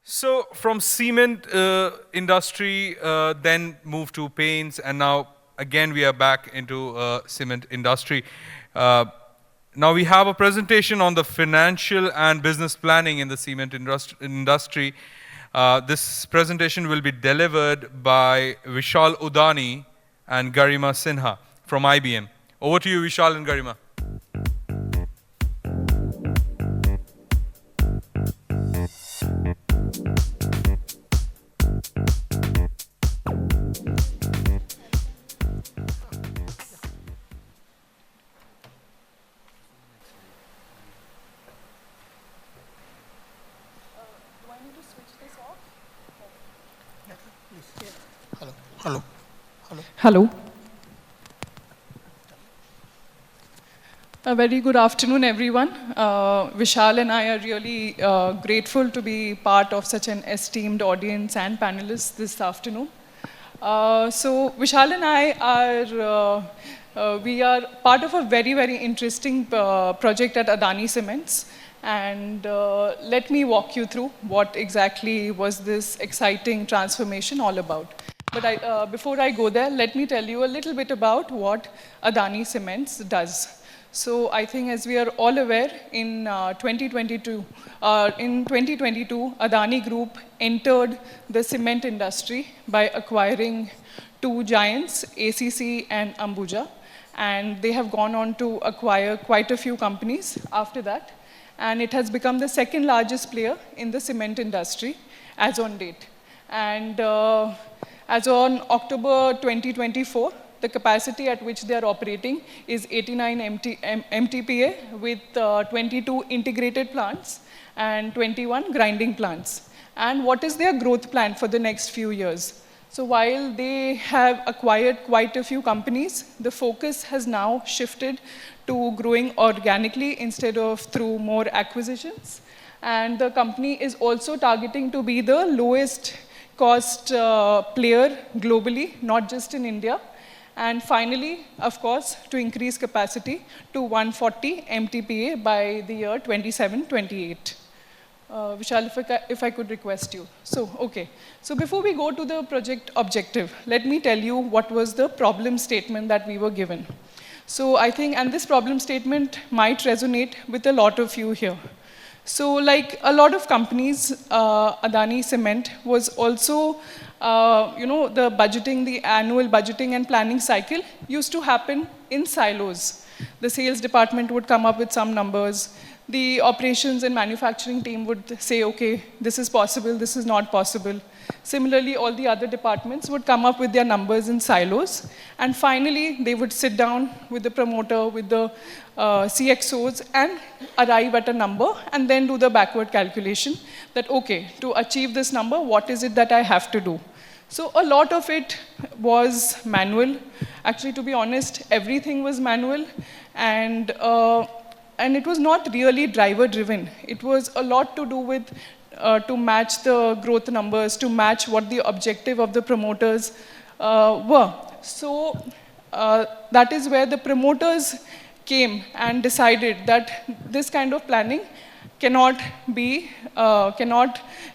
So from cement industry, then moved to paints, and now again we are back into cement industry. Uh, Now we have a presentation on the financial and business planning in the cement industry. This presentation will be delivered by Vishal Udani and Garima Sinha from IBM. Over to you, Vishal and Garima. Hello. Hello. Hello. A very good afternoon, everyone. Vishal and I are really grateful to be part of such an esteemed audience and panelists this afternoon. So Vishal and I we are part of a very, very interesting project at Adani Cements. And let me walk you through what exactly was this exciting transformation all about. But before I go there, let me tell you a little bit about what Adani Cements does. So I think as we are all aware, in 2022, Adani Group entered the cement industry by acquiring two giants, ACC and Ambuja. And they have gone on to acquire quite a few companies after that. And it has become the second largest player in the cement industry as on date. And as on October 2024, the capacity at which they are operating is 89 MTPA with 22 integrated plants and 21 grinding plants. And what is their growth plan for the next few years? So while they have acquired quite a few companies, the focus has now shifted to growing organically instead of through more acquisitions. And the company is also targeting to be the lowest cost player globally, not just in India. And finally, of course, to increase capacity to 140 MTPA by the year 27-28. Vishal, if I could request you. So, okay. So before we go to the project objective, let me tell you what was the problem statement that we were given. So I think, and this problem statement might resonate with a lot of you here. So like a lot of companies, Adani Cement was also, the budgeting, the annual budgeting and planning cycle used to happen in silos. The sales department would come up with some numbers. The operations and manufacturing team would say, okay, this is possible, this is not possible. Similarly, all the other departments would come up with their numbers in silos. And finally, they would sit down with the promoter, with the CXOs, and arrive at a number, and then do the backward calculation that, okay, to achieve this number, what is it that I have to do? So a lot of it was manual. Actually, to be honest, everything was manual. And it was not really driver-driven. It was a lot to do with to match the growth numbers, to match what the objective of the promoters were. So that is where the promoters came and decided that this kind of planning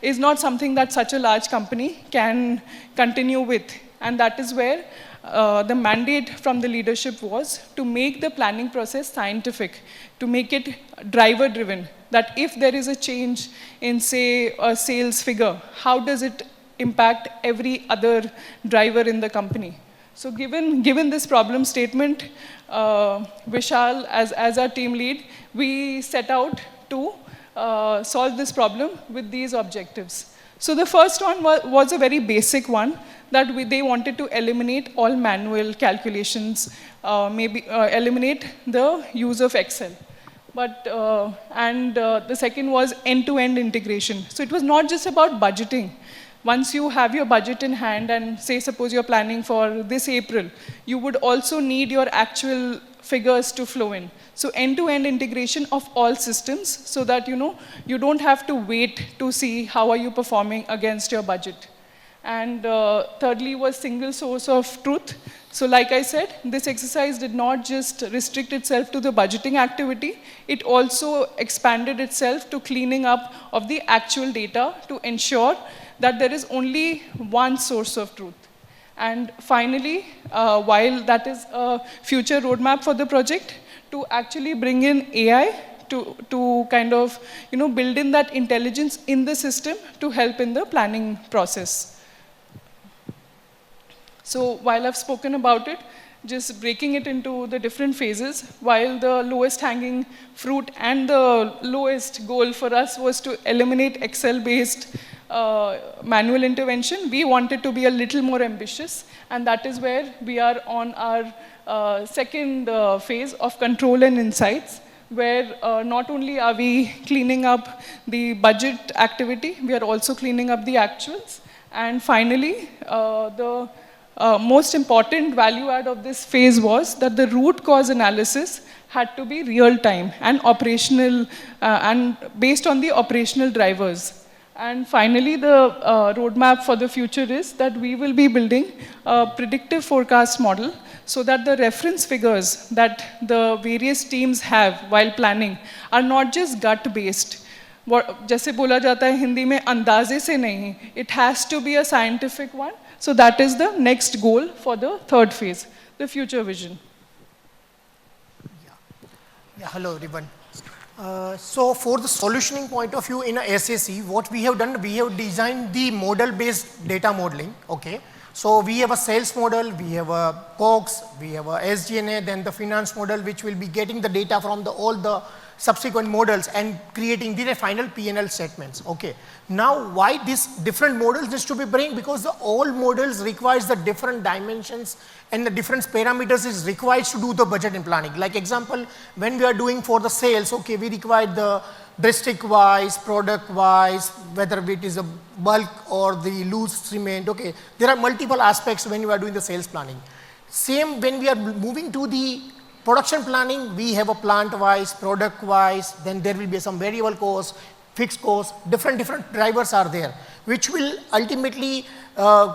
is not something that such a large company can continue with. And that is where the mandate from the leadership was to make the planning process scientific, to make it driver-driven, that if there is a change in, say, a sales figure, how does it impact every other driver in the company? So given this problem statement, Vishal, as our team lead, we set out to solve this problem with these objectives. So the first one was a very basic one, that they wanted to eliminate all manual calculations, eliminate the use of Excel. The second was end-to-end integration. So it was not just about budgeting. Once you have your budget in hand and say, suppose you're planning for this April, you would also need your actual figures to flow in. So end-to-end integration of all systems so that, you don't have to wait to see how are you performing against your budget. And thirdly was single source of truth. So like I said, this exercise did not just restrict itself to the budgeting activity, it also expanded itself to cleaning up of the actual data to ensure that there is only one source of truth. And finally, while that is a future roadmap for the project, to actually bring in AI to kind of build in that intelligence in the system to help in the planning process. So while I've spoken about it, just breaking it into the different phases, while the lowest hanging fruit and the lowest goal for us was to eliminate Excel-based manual intervention, we wanted to be a little more ambitious, and that is where we are on our second phase of control and insights, where not only are we cleaning up the budget activity, we are also cleaning up the actuals. And finally, the most important value add of this phase was that the root cause analysis had to be real time and operational and based on the operational drivers. And finally, the roadmap for the future is that we will be building a predictive forecast model so that the reference figures that the various teams have while planning are not just gut-based. जैसे बोला जाता है हिंदी में अंदाजे से नहीं, it has to be a scientific one. So that is the next goal for the third phase, the future vision. Yeah, hello everyone. So for the solutioning point of view in a SAC, what we have done, we have designed the model-based data modeling, okay. So we have a sales model, we have a COGS, we have a SG&A, then the finance model, which will be getting the data from all the subsequent models and creating the final P&L statements, okay. Now, why these different models needs to be bring? Because all models requires the different dimensions and the different parameters is required to do the budget and planning. Like example, when we are doing for the sales, okay, we require the district-wise, product-wise, whether it is a bulk or the loose cement, okay. There are multiple aspects when you are doing the sales planning. Same when we are moving to the production planning, we have a plant-wise, product-wise, then there will be some variable costs, fixed costs, different drivers are there, which will ultimately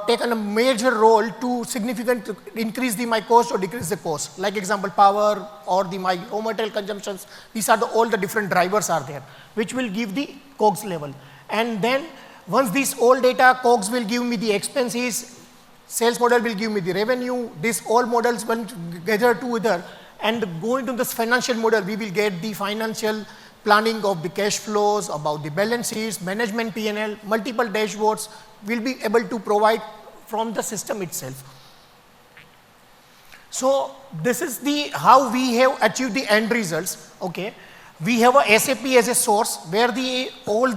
take on a major role to significantly increase my cost or decrease the cost. Like example, power or my raw material consumptions, these are all the different drivers are there, which will give the COGS level. And then once these all data, COGS will give me the expenses, sales model will give me the revenue, these all models will gather together and go into this financial model, we will get the financial planning of the cash flows, about the balance sheets, management P&L, multiple dashboards will be able to provide from the system itself. So this is how we have achieved the end results, okay. We have a SAP as a source where all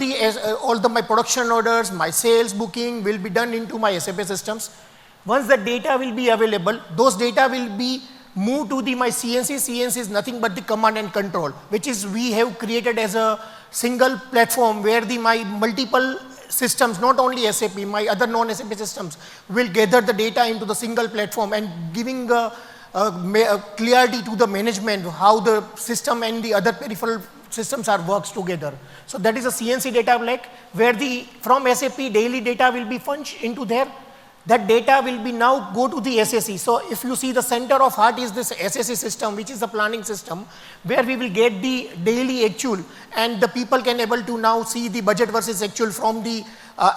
my production orders, my sales booking will be done into my SAP systems. Once the data will be available, those data will be moved to my CNC. CNC is nothing but the command and control, which is we have created as a single platform where my multiple systems, not only SAP, my other non-SAP systems will gather the data into the single platform and giving a clarity to the management how the system and the other peripheral systems works together. So that is a CNC data lake where from SAP daily data will be punched into there. That data will be now go to the SAC. So if you see the center of heart is this SAC system, which is the planning system, where we will get the daily actual and the people can able to now see the budget versus actual from the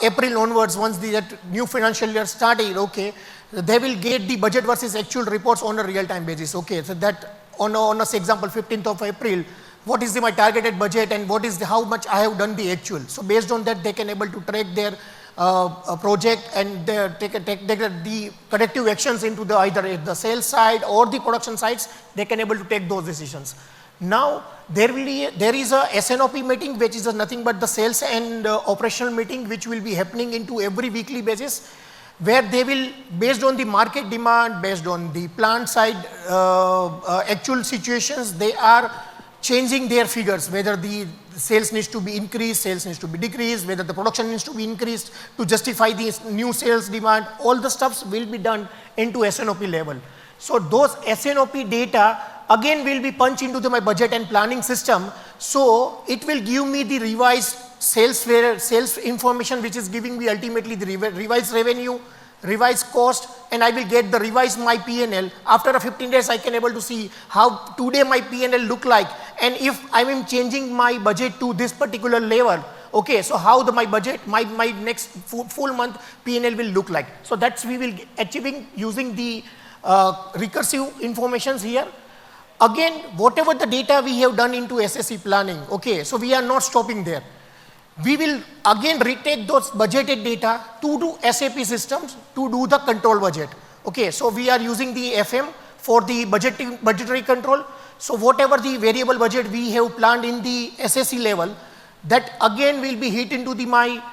April onwards. Once the new financial year started, okay, they will get the budget versus actual reports on a real-time basis. Okay, so that on a example 15th of April, what is my targeted budget and what is how much I have done the actual. So based on that, they can able to track their project and take the corrective actions into either the sales side or the production sides. They can able to take those decisions. Now there is a SNOP meeting, which is nothing but the sales and operational meeting, which will be happening into every weekly basis, where they will, based on the market demand, based on the plant side actual situations, they are changing their figures, whether the sales needs to be increased, sales needs to be decreased, whether the production needs to be increased to justify the new sales demand. All the stuffs will be done into SNOP level. So those SNOP data again will be punched into my budget and planning system. So it will give me the revised sales information, which is giving me ultimately the revised revenue, revise cost, and I will get the revise my P&L. After 15 days, I can able to see how today my P&L look like, and if I am changing my budget to this particular level, okay, so how my budget, my next full month P&L will look like. So that's we will achieving using the recursive informations here. Again, whatever the data we have done into SSE planning, okay, so we are not stopping there. We will again retake those budgeted data to do SAP systems to do the control budget. Okay, so we are using the FM for the budgetary control. So whatever the variable budget we have planned in the SSE level, that again will be hit into the my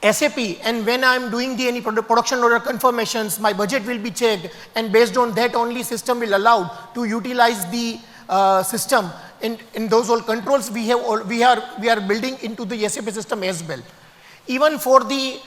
SAP, and when I am doing the any production order confirmations, my budget will be checked, and based on that only system will allow to utilize the system in those all controls we are building into the SAP system as well. Even for the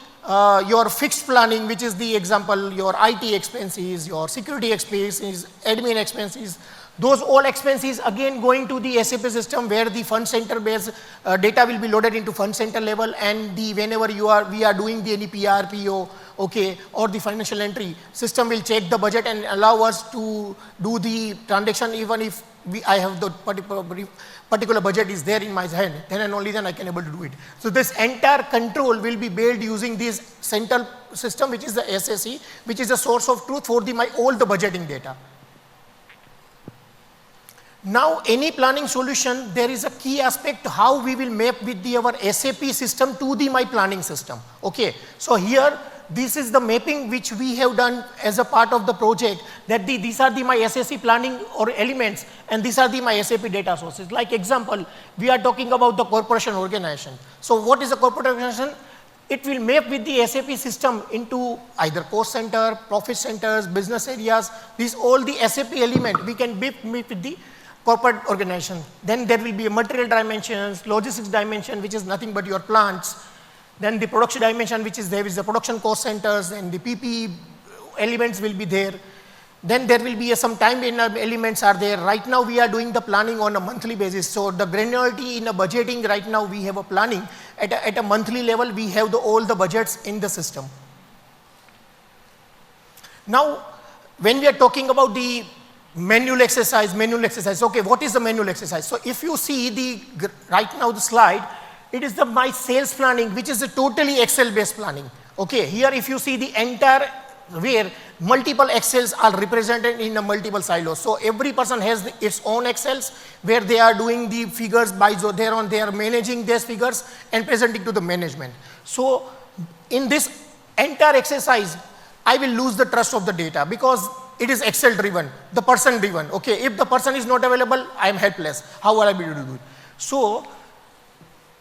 your fixed planning, which is the example, your IT expenses, your security expenses, admin expenses, those all expenses again going to the SAP system where the fund center based data will be loaded into fund center level, and the whenever we are doing the any PR, PO, okay, or the financial entry, system will check the budget and allow us to do the transaction even if I have the particular budget is there in my hand, then and only then I can able to do it. So this entire control will be built using this central system, which is the SSE, which is the source of truth for all the budgeting data. Now, any planning solution, there is a key aspect how we will map with our SAP system to my planning system. Okay, so here this is the mapping which we have done as a part of the project, that these are my SSE planning or elements, and these are my SAP data sources. Like example, we are talking about the corporation organization. So what is a corporate organization? It will map with the SAP system into either cost center, profit centers, business areas. These all the SAP element we can map with the corporate organization. Then there will be a material dimensions, logistics dimension, which is nothing but your plants. Then the production dimension, which is there is the production cost centers, and the PP elements will be there. Then there will be some time elements are there. Right now we are doing the planning on a monthly basis. So the granularity in a budgeting right now we have a planning at a monthly level. We have all the budgets in the system. Now, when we are talking about the manual exercise. Okay, what is the manual exercise? So if you see right now the slide, it is my sales planning, which is a totally Excel based planning. Okay, here if you see the entire where multiple Excels are represented in a multiple silos. So every person has its own Excels where they are doing the figures by they are managing these figures and presenting to the management. So in this entire exercise, I will lose the trust of the data because it is Excel driven, the person driven. Okay, if the person is not available, I am helpless. How will I be able to do it? So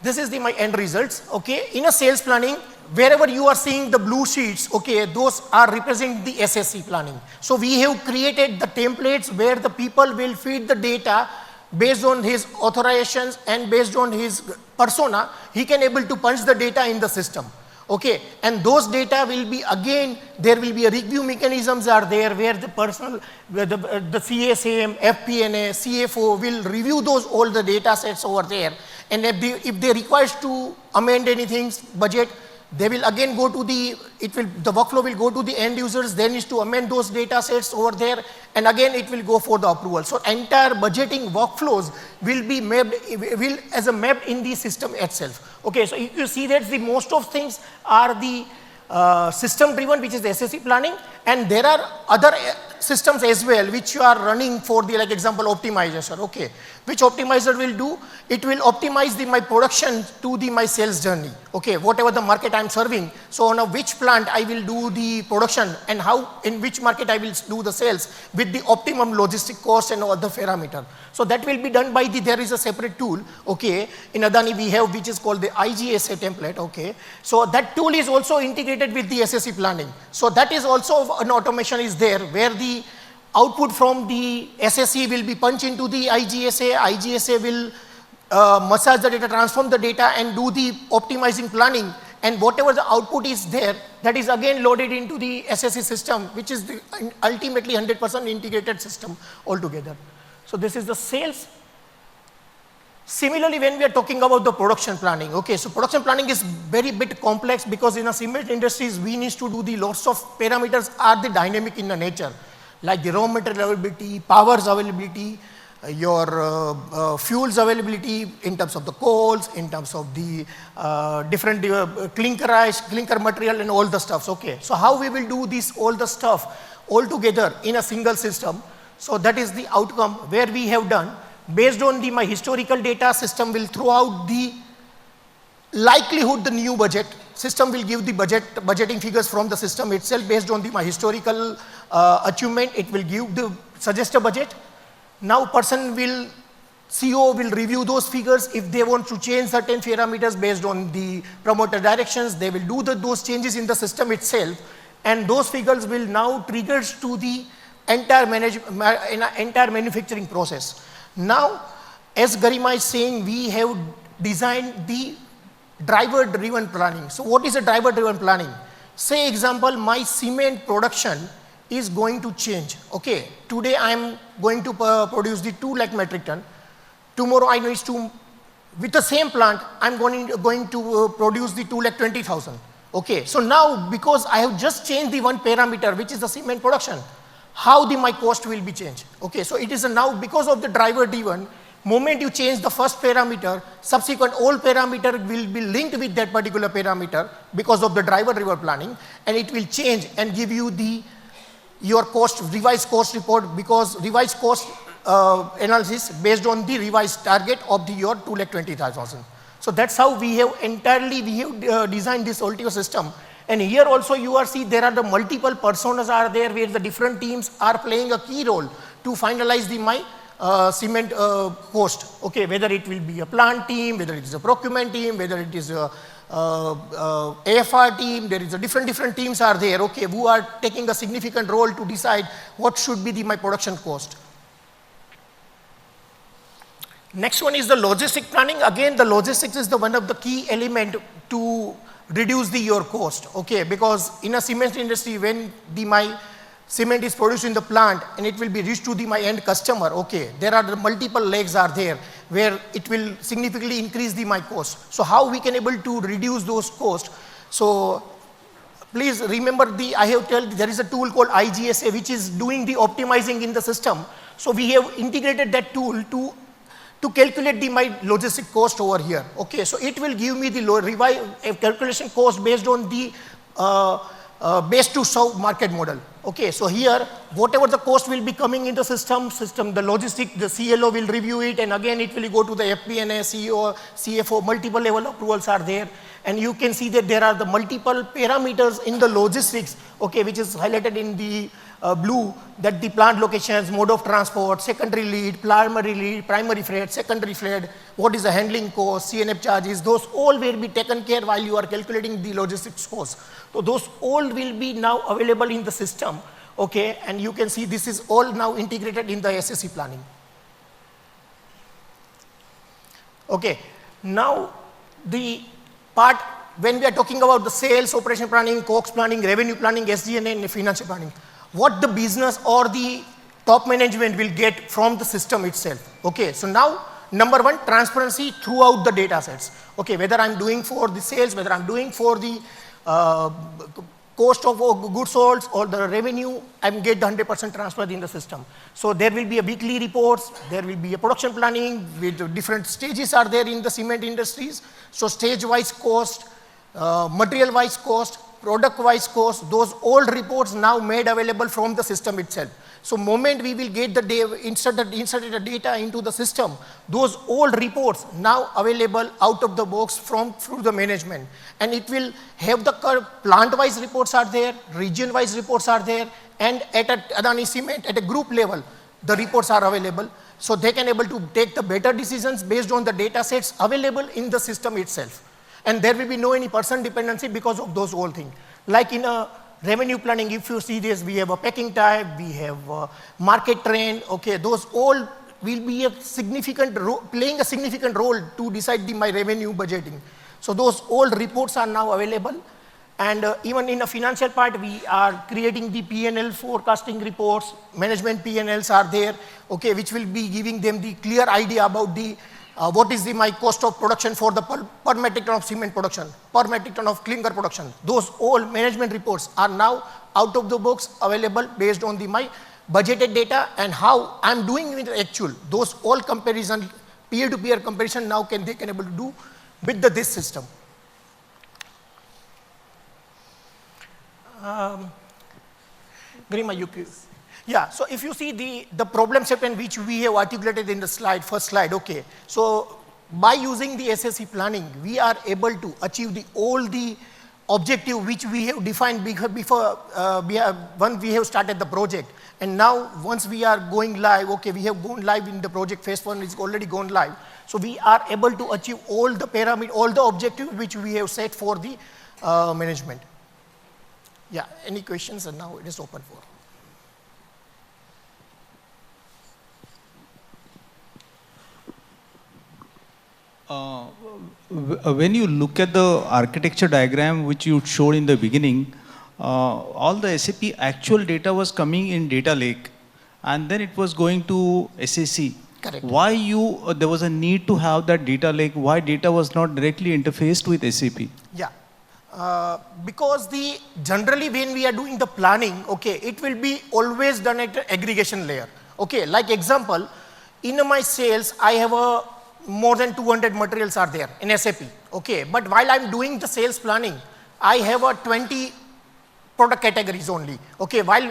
this is my end results. Okay, in a sales planning, wherever you are seeing the blue sheets, okay, those are representing the SSE planning. So we have created the templates where the people will feed the data based on his authorizations and based on his persona. He can able to punch the data in the system. Okay, and those data will be again, there will be a review mechanisms are there where the personal, where the CSM, FP&A, CFO will review all the data sets over there, and if they requires to amend anything, budget, they will again go to the workflow will go to the end users, then is to amend those data sets over there, and again it will go for the approval. So entire budgeting workflows will be mapped, as a map in the system itself. Okay, so you see that the most of things are the system driven, which is the SSE planning, and there are other systems as well which you are running for the, like example, optimization. Okay, which optimizer will do? It will optimize my production to my sales journey. Okay, whatever the market I am serving, so on which plant I will do the production and how in which market I will do the sales with the optimum logistic cost and other parameter. So that will be done by there is a separate tool. Okay, in Udani we have which is called the IGSA template. Okay, so that tool is also integrated with the SSE planning. So that is also an automation is there where the output from the SSE will be punched into the IGSA. IGSA will massage the data, transform the data, and do the optimizing planning. And whatever the output is there, that is again loaded into the SSE system, which is the ultimately 100% integrated system altogether. So this is the sales. Similarly, when we are talking about the production planning, okay, so production planning is very bit complex because in a cement industries, we need to do the lots of parameters are the dynamic in the nature, like the raw material availability, powers availability, your fuels availability in terms of the coals, in terms of the different clinker material and all the stuffs, okay. So how we will do this, all the stuff all together in a single system. So that is the outcome where we have done. Based on my historical data, system will throw out the likelihood, the new budget. System will give the budgeting figures from the system itself based on my historical achievement. It will give the suggest a budget. Now CEO will review those figures. If they want to change certain parameters based on the promoter directions, they will do those changes in the system itself. And those figures will now triggers to the entire manufacturing process. Now, as Garima is saying, we have designed the driver-driven planning. So what is a driver-driven planning? Say example, my cement production is going to change. Okay, today I am going to produce the 2 lakh metric ton. Tomorrow I need to, with the same plant, I am going to produce the 2 lakh 20,000. Okay, so now because I have just changed the one parameter, which is the cement production, how my cost will be changed. Okay, so it is now because of the driver driven, moment you change the first parameter, subsequent all parameter will be linked with that particular parameter because of the driver driven planning, and it will change and give you your cost, revised cost report, because revised cost analysis based on the revised target of your 2,20,000. So that's how we have designed this Ultio system. And here also you are see there are the multiple personas are there where the different teams are playing a key role to finalize my cement cost. Okay, whether it will be a plant team, whether it is a procurement team, whether it is a AFR team, there is a different teams are there, okay, who are taking a significant role to decide what should be my production cost. Next one is the logistic planning. Again, the logistics is the one of the key element to reduce your cost, okay, because in a cement industry, when my cement is produced in the plant and it will be reached to my end customer, okay, there are the multiple legs are there where it will significantly increase my cost. So how we can able to reduce those costs? So please remember I have told there is a tool called IGSA which is doing the optimizing in the system. So we have integrated that tool to calculate my logistic cost over here. Okay, so it will give me the calculation cost based on the base to serve market model. Okay, so here whatever the cost will be coming in the system, the logistic, the CLO will review it, and again it will go to the FP&A, CEO, CFO, multiple level approvals are there. And you can see that there are the multiple parameters in the logistics, okay, which is highlighted in the blue, that the plant locations, mode of transport, secondary lead, primary freight, secondary freight, what is the handling cost, CNF charges, those all will be taken care while you are calculating the logistics cost. So those all will be now available in the system, okay, and you can see this is all now integrated in the SSC planning. Okay, now the part when we are talking about the sales, operation planning, COGS planning, revenue planning, SG&A and financial planning, what the business or the top management will get from the system itself. Okay, so now number one, transparency throughout the data sets. Okay, whether I'm doing for the sales, whether I'm doing for the cost of goods sold or the revenue, I get the 100% transfer in the system. So there will be a weekly reports, there will be a production planning with different stages are there in the cement industries. So stage-wise cost, material-wise cost, product-wise cost, those old reports now made available from the system itself. So moment we will get inserted the data into the system, those old reports now available out of the box through the management. And it will have the plant-wise reports are there, region-wise reports are there, and at Udani Cement, at a group level, the reports are available. So they can able to take the better decisions based on the data sets available in the system itself. And there will be no any person dependency because of those whole things. Like in a revenue planning, if you see this, we have a packing type, we have a market trend, okay, those all will be playing a significant role to decide my revenue budgeting. So those old reports are now available. And even in the financial part, we are creating the P&L forecasting reports, management P&Ls are there, okay, which will be giving them the clear idea about the what is my cost of production for the per metric ton of cement production, per metric ton of clinker production. Those all management reports are now out of the box available based on my budgeted data and how I'm doing with actual. Those all comparison, peer-to-peer comparison now they can able to do with this system. Garima, yeah, so if you see the problem statement which we have articulated in the first slide, okay. So by using the SSC planning, we are able to achieve all the objective which we have defined before when we have started the project. And now once we are going live, okay, we have gone live in the project, phase 1 is already gone live. So we are able to achieve all the parameters, all the objectives which we have set for the management. Yeah, any questions? And now it is open for. When you look at the architecture diagram which you showed in the beginning, all the SAP actual data was coming in data lake and then it was going to SAC. Correct. Why there was a need to have that data lake? Why data was not directly interfaced with SAP? Yeah, because generally when we are doing the planning, okay, it will be always done at the aggregation layer. Okay, like example, in my sales, I have more than 200 materials are there in SAP. Okay, but while I'm doing the sales planning, I have 20 product categories only. Okay, while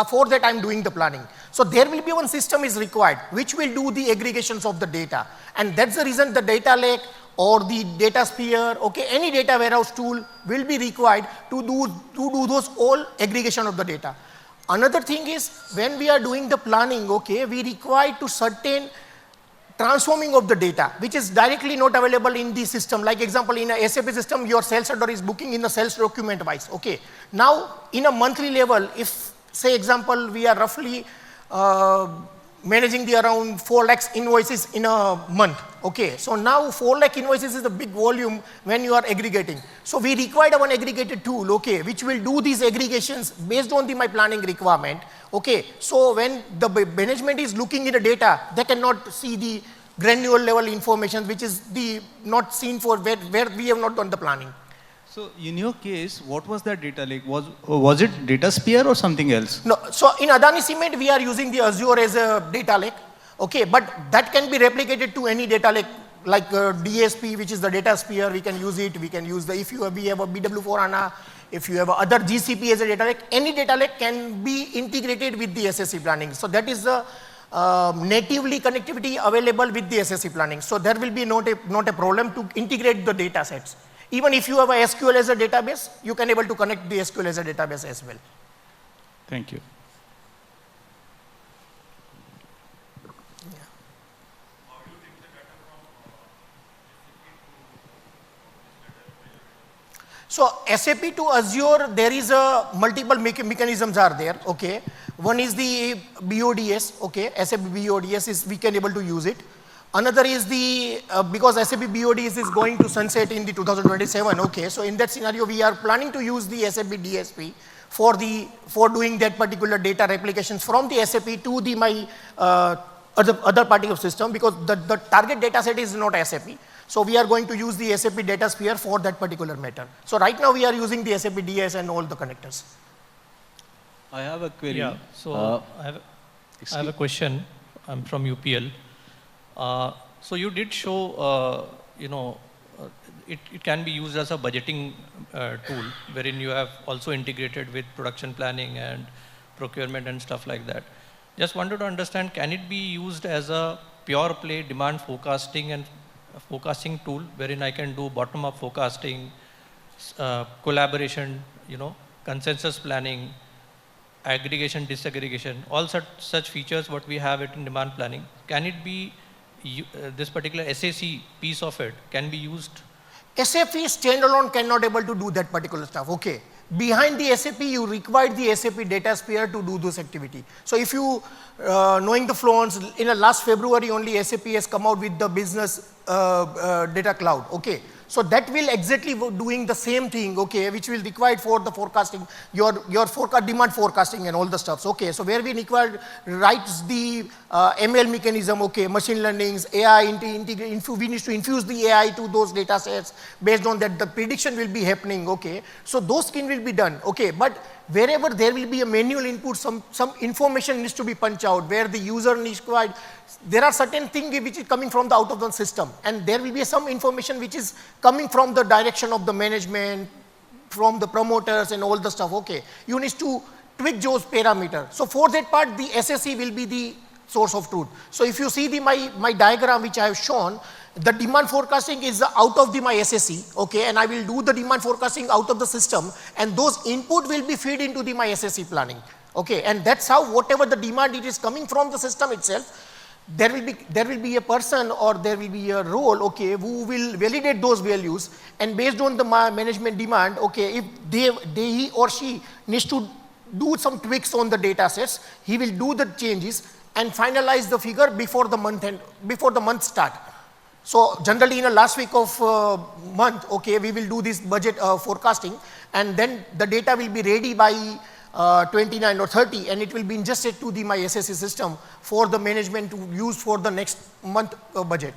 for that I'm doing the planning. So there will be one system is required which will do the aggregations of the data, and that's the reason the data lake or the data sphere, okay, any data warehouse tool will be required to do those all aggregation of the data. Another thing is when we are doing the planning, okay, we require to certain transforming of the data which is directly not available in the system. Like example, in a SAP system, your sales order is booking in the sales document wise. Okay, now in a monthly level, if say example we are roughly managing the around 4 lakhs invoices in a month. Okay, so now 4 lakh invoices is a big volume when you are aggregating. So we required one aggregated tool, okay, which will do these aggregations based on my planning requirement. Okay, so when the management is looking at the data, they cannot see the granular level information which is not seen for where we have not done the planning. So in your case, what was that data lake? Was it data sphere or something else? No, so in Udani Cement, we are using the Azure as a data lake. Okay, but that can be replicated to any data lake like DSP, which is the data sphere. We can use it. We can use we have a BW4 HANA, if you have other GCP as a data lake, any data lake can be integrated with the SSC planning. So that is the natively connectivity available with the SSC planning. So there will be not a problem to integrate the data sets. Even if you have a SQL as a database, you can able to connect the SQL as a database as well. Thank you. So SAP to Azure, there is a multiple mechanisms are there. Okay, one is the BODS. Okay, SAP BODS is we can able to use it. Another is because SAP BODS is going to sunset in the 2027. Okay, so in that scenario, we are planning to use the SAP DSP for doing that particular data replications from the SAP to my other party of system, because the target data set is not SAP. So we are going to use the SAP data sphere for that particular matter. So right now we are using the SAP DS and all the connectors. I have a query. Yeah, so I have a question. I'm from UPL. So you did show, it can be used as a budgeting tool, wherein you have also integrated with production planning and procurement and stuff like that. Just wanted to understand, can it be used as a pure play demand forecasting and forecasting tool, wherein I can do bottom-up forecasting, collaboration, consensus planning, aggregation, disaggregation, all such features what we have it in demand planning. Can it be, this particular SAC piece of it can be used? SAP standalone cannot able to do that particular stuff. Okay. Behind the SAP, you require the SAP data sphere to do this activity. So if you, knowing the flows, in the last February only SAP has come out with the business data cloud. Okay. So that will exactly doing the same thing, okay, which will require for the forecasting, your forecast, demand forecasting and all the stuff. Okay, so where we require writes the ML mechanism, okay, machine learnings, AI, we need to infuse the AI to those data sets. Based on that, the prediction will be happening, okay. So those skin will be done, okay, but wherever there will be a manual input, some information needs to be punched out, where the user needs to, there are certain things which is coming from the out of the system, and there will be some information which is coming from the direction of the management, from the promoters and all the stuff, okay. You need to tweak those parameters. So for that part, the SSE will be the source of truth. So if you see my diagram which I have shown, the demand forecasting is out of my SSE, okay, and I will do the demand forecasting out of the system, and those input will be fed into my SSE planning, okay, and that's how whatever the demand it is coming from the system itself, there will be a person or there will be a role, okay, who will validate those values, and based on the management demand, okay, if he or she needs to do some tweaks on the data sets, he will do the changes and finalize the figure before the month start. So generally in the last week of month, okay, we will do this budget forecasting, and then the data will be ready by 29 or 30, and it will be ingested to my SSE system for the management to use for the next month budget.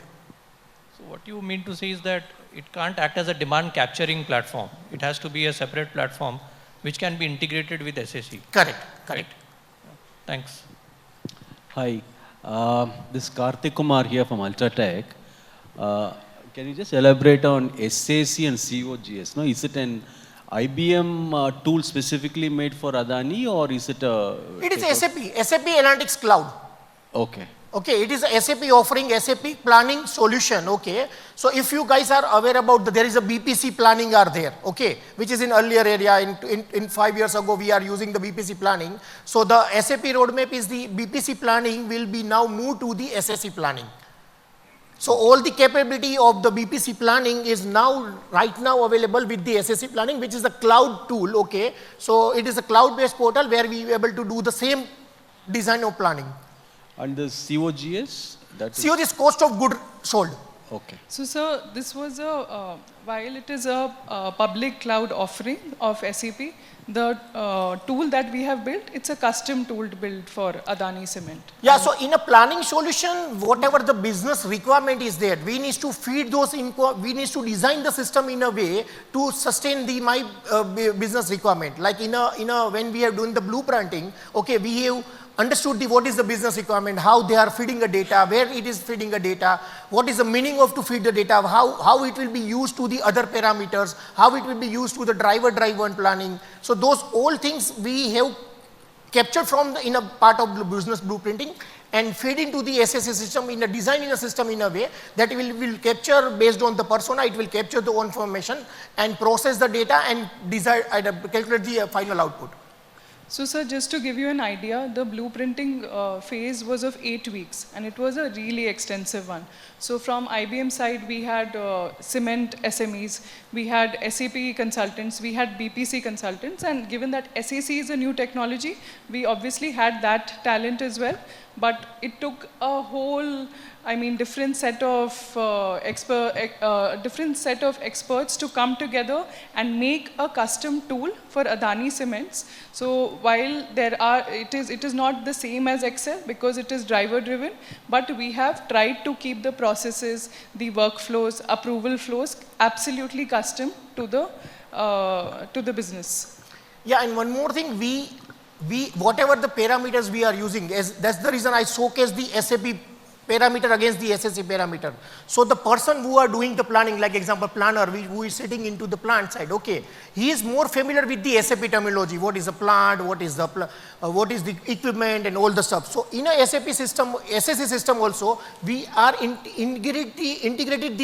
So what you mean to say is that it can't act as a demand capturing platform. It has to be a separate platform which can be integrated with SSE. Correct. Right? Thanks. Hi, this is Karthik Kumar here from Ultratech. Can you just elaborate on SAC and COGS? No, is it an IBM tool specifically made for Adani, or is it a... It is SAP Analytics Cloud. Okay. Okay, it is a SAP offering SAP planning solution, okay. So if you guys are aware about there is a BPC planning are there, okay, which is in earlier area, in 5 years ago we are using the BPC planning. So the SAP roadmap is the BPC planning will be now moved to the SSE planning. So all the capability of the BPC planning is right now available with the SSE planning, which is a cloud tool, okay. So it is a cloud-based portal where we are able to do the same design of planning. And the COGS? COGS is cost of good sold. Okay. So, sir, this was while it is a public cloud offering of SAP, the tool that we have built, it's a custom tool built for Adani Cement. Yeah, so in a planning solution, whatever the business requirement is there, we need to feed those, we need to design the system in a way to sustain my business requirement. Like when we are doing the blueprinting, okay, we have understood what is the business requirement, how they are feeding the data, where it is feeding the data, what is the meaning of to feed the data, how it will be used to the other parameters, how it will be used to the driver-driven planning. So those all things we have captured from in a part of the business blueprinting and feed into the SSE system in a design in a system in a way that will capture based on the persona, it will capture the information and process the data and calculate the final output. So, sir, just to give you an idea, the blueprinting phase was of 8 weeks, and it was a really extensive one. So, from IBM side, we had cement SMEs, we had SAP consultants, we had BPC consultants, and given that SAC is a new technology, we obviously had that talent as well. But it took a whole, different set of experts to come together and make a custom tool for Adani Cements. So while it is not the same as Excel because it is driver driven, but we have tried to keep the processes, the workflows, approval flows absolutely custom to the business. Yeah, and one more thing, whatever the parameters we are using, that's the reason I showcase the SAP parameter against the SSE parameter. So the person who are doing the planning, like example planner, who is sitting into the plant side, okay, he is more familiar with the SAP terminology, what is the plant, what is the equipment and all the stuff. So in a SAP system, SSE system also, we are integrated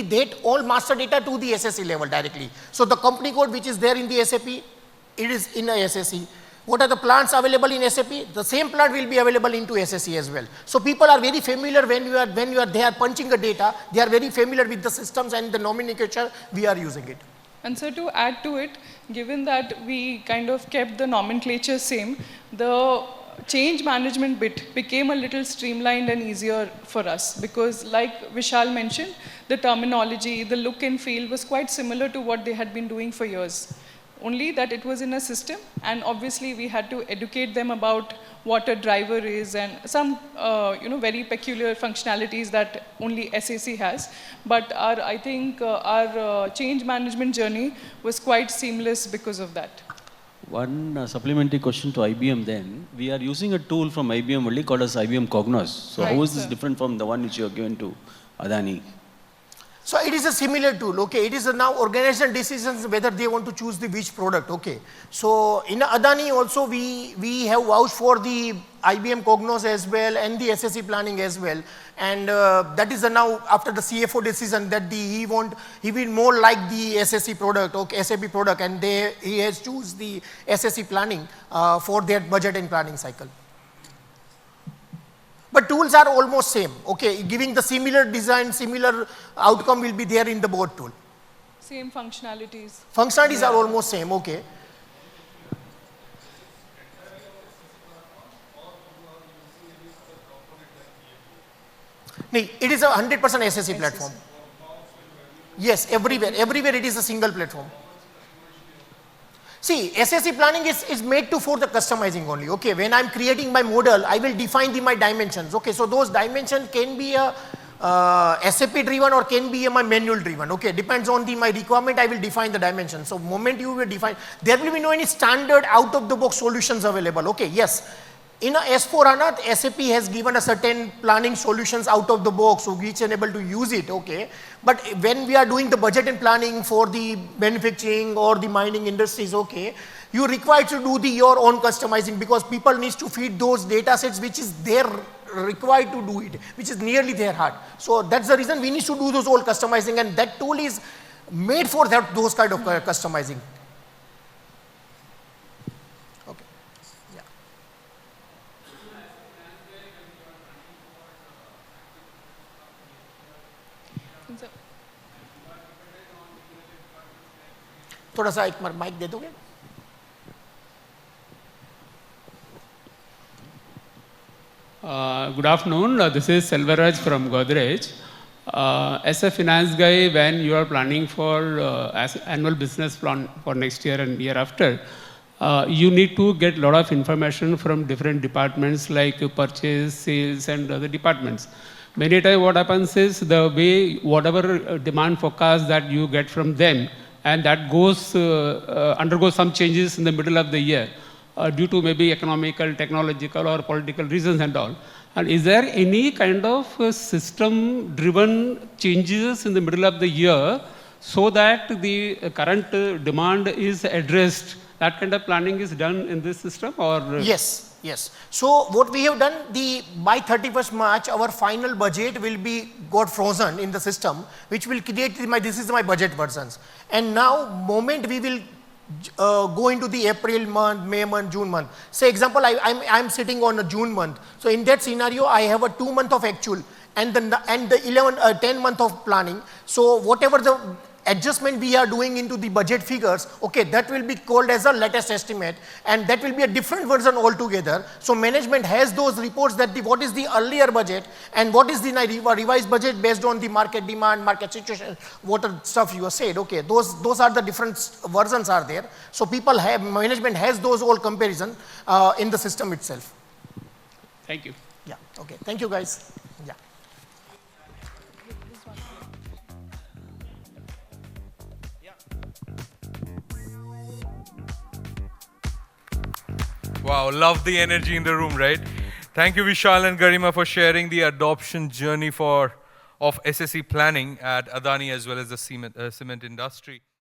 that all master data to the SSE level directly. So the company code which is there in the SAP, it is in a SSE. What are the plants available in SAP? The same plant will be available into SSE as well. So people are very familiar they are punching the data, they are very familiar with the systems and the nomenclature, we are using it. And so to add to it, given that we kind of kept the nomenclature same, the change management bit became a little streamlined and easier for us because like Vishal mentioned, the terminology, the look and feel was quite similar to what they had been doing for years. Only that it was in a system, and obviously we had to educate them about what a driver is and some very peculiar functionalities that only SAC has. But I think our change management journey was quite seamless because of that. One supplementary question to IBM then. We are using a tool from IBM only called as IBM Cognos. So Right, how is this sir. different from the one which you are given to Adani? So it is a similar tool, okay. It is now organization decisions whether they want to choose the which product, okay. So in Adani also we have vouched for the IBM Cognos as well and the SSC planning as well. And that is now after the CFO decision that he will more like the SSC product, okay, SAP product, and he has choose the SSC planning for their budget and planning cycle. But tools are almost same, okay, giving the similar design, similar outcome will be there in the board tool. Same functionalities. Functionalities are almost same, okay. No, it is a 100% SSC platform. Yes, everywhere it is a single platform. See, SSC planning is made for the customizing only, okay. When I'm creating my model, I will define my dimensions, okay. So those dimensions can be a SAP driven or can be my manual driven, okay. Depends on my requirement, I will define the dimensions. So moment you will define, there will be no any standard out of the box solutions available, okay. Yes, in a S4HANA, SAP has given a certain planning solutions out of the box, so which enable to use it, okay. But when we are doing the budget and planning for the manufacturing or the mining industries, okay, you require to do your own customizing because people needs to feed those data sets which is their required to do it, which is nearly their heart. So that's the reason we need to do those all customizing, and that tool is made for those kind of customizing. Okay. Yeah. थोड़ा सा एक mic दे दोगे? Good afternoon. This is Selvaraj from Godrej. As a finance guy, when you are planning for annual business plan for next year and year after, you need to get a lot of information from different departments like purchase, sales, and other departments. Many times what happens is the way whatever demand forecast that you get from them, and that goes undergoes some changes in the middle of the year. Due to maybe economical, technological, or political reasons and all. And is there any kind of system-driven changes in the middle of the year so that the current demand is addressed? That kind of planning is done in this system, or? Yes, yes. So what we have done, by 31st March, our final budget will be got frozen in the system, which will create this is my budget versions. And now, moment we will go into the April month, May month, June month. Say example, I'm sitting on a June month. So in that scenario, I have a 2 month of actual and the 10 month of planning. So whatever the adjustment we are doing into the budget figures, okay, that will be called as a latest estimate, and that will be a different version altogether. So management has those reports that what is the earlier budget and what is the revised budget based on the market demand, market situation, what stuff you have said, okay, those are the different versions are there. So management has those all comparison in the system itself. Thank you. Yeah, okay, thank you guys. Yeah. Wow, love the energy in the room, right? Thank you, Vishal and Garima, for sharing the adoption journey of SSC planning at Adani as well as the cement industry.